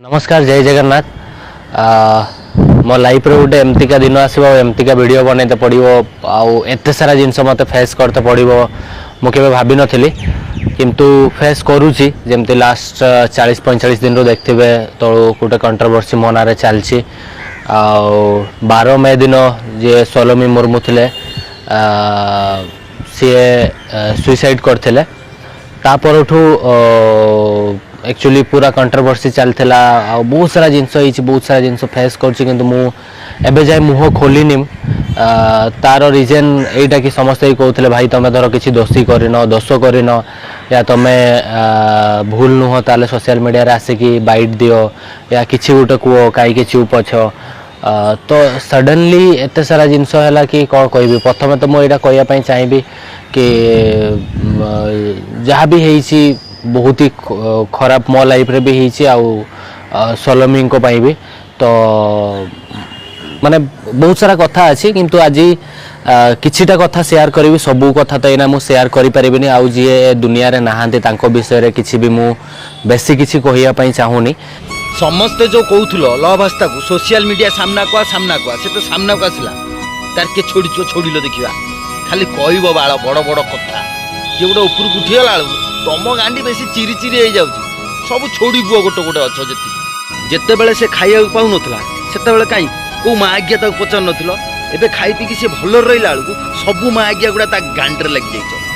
नमस्कार जय जगन्नाथ मो लाइफ रे गोटे एमतीका दिन आसो एमतीका वीडियो बनते पड़ो आते सारा जिनस मत फेस करते पड़ो मुझे भाभी नी किंतु फेस करुच्ची जमती लास्ट 40-45 दिन देखते तो गोटे कंट्रोवर्सी मो ना चलती 12 मे दिन जी सोलोमी मुर्मू थे सी सुइसाइड करते तापरठू एक्चुअली पूरा कंट्रोवर्सी चलता बहुत सारा जिनस बहुत सारा जिनस फेस कर जाए मुह खोलनी तार रिजन यहीटा कि समस्ते कहते भाई तुम धर किसी दोषी करन दोष करन या तुम्हें भूल नुह ताले सोशल मीडिया आसिकी बाइट दियो या किसी गोटे कह कहीं चुप अछ तो सडनली एत सारा जिनस है कि कौन कह प्रथम तो मुझे कहवाई चाहिए कि जहाँ भी है बहुत ही खराब मो लाइफ रे भी सोलोमी भी तो माने बहुत सारा कथा अच्छी किंतु आज किछिटा कथा शेयर करी सबू कथा तो यहाँ मुझे शेयर करें आउ जी दुनिया रे नहांती तांको विषय रे किछि भी मु बेसी किछि कहिया चाहूनी समस्ते जो कहूल लव आस्था को सोशल मीडिया सामना को से तो सामना को आसला तार के छोड़िल देखा खाली कह बाल बड़ बड़ कथा किए गोटे उपरକୁ उठीगला तुम गांडी बेसी चिरी चिरी हो जाऊँ सब छोड़ी पुओ गोटे गोटे अच्छ जिते बड़े से खाया पाऊन से कहीं कौ माँ आज्ञा पचार नए खाई पीकी सी भल रहा बेलू सब माँ आज्ञा गुड़ा गांडे लग जाइए।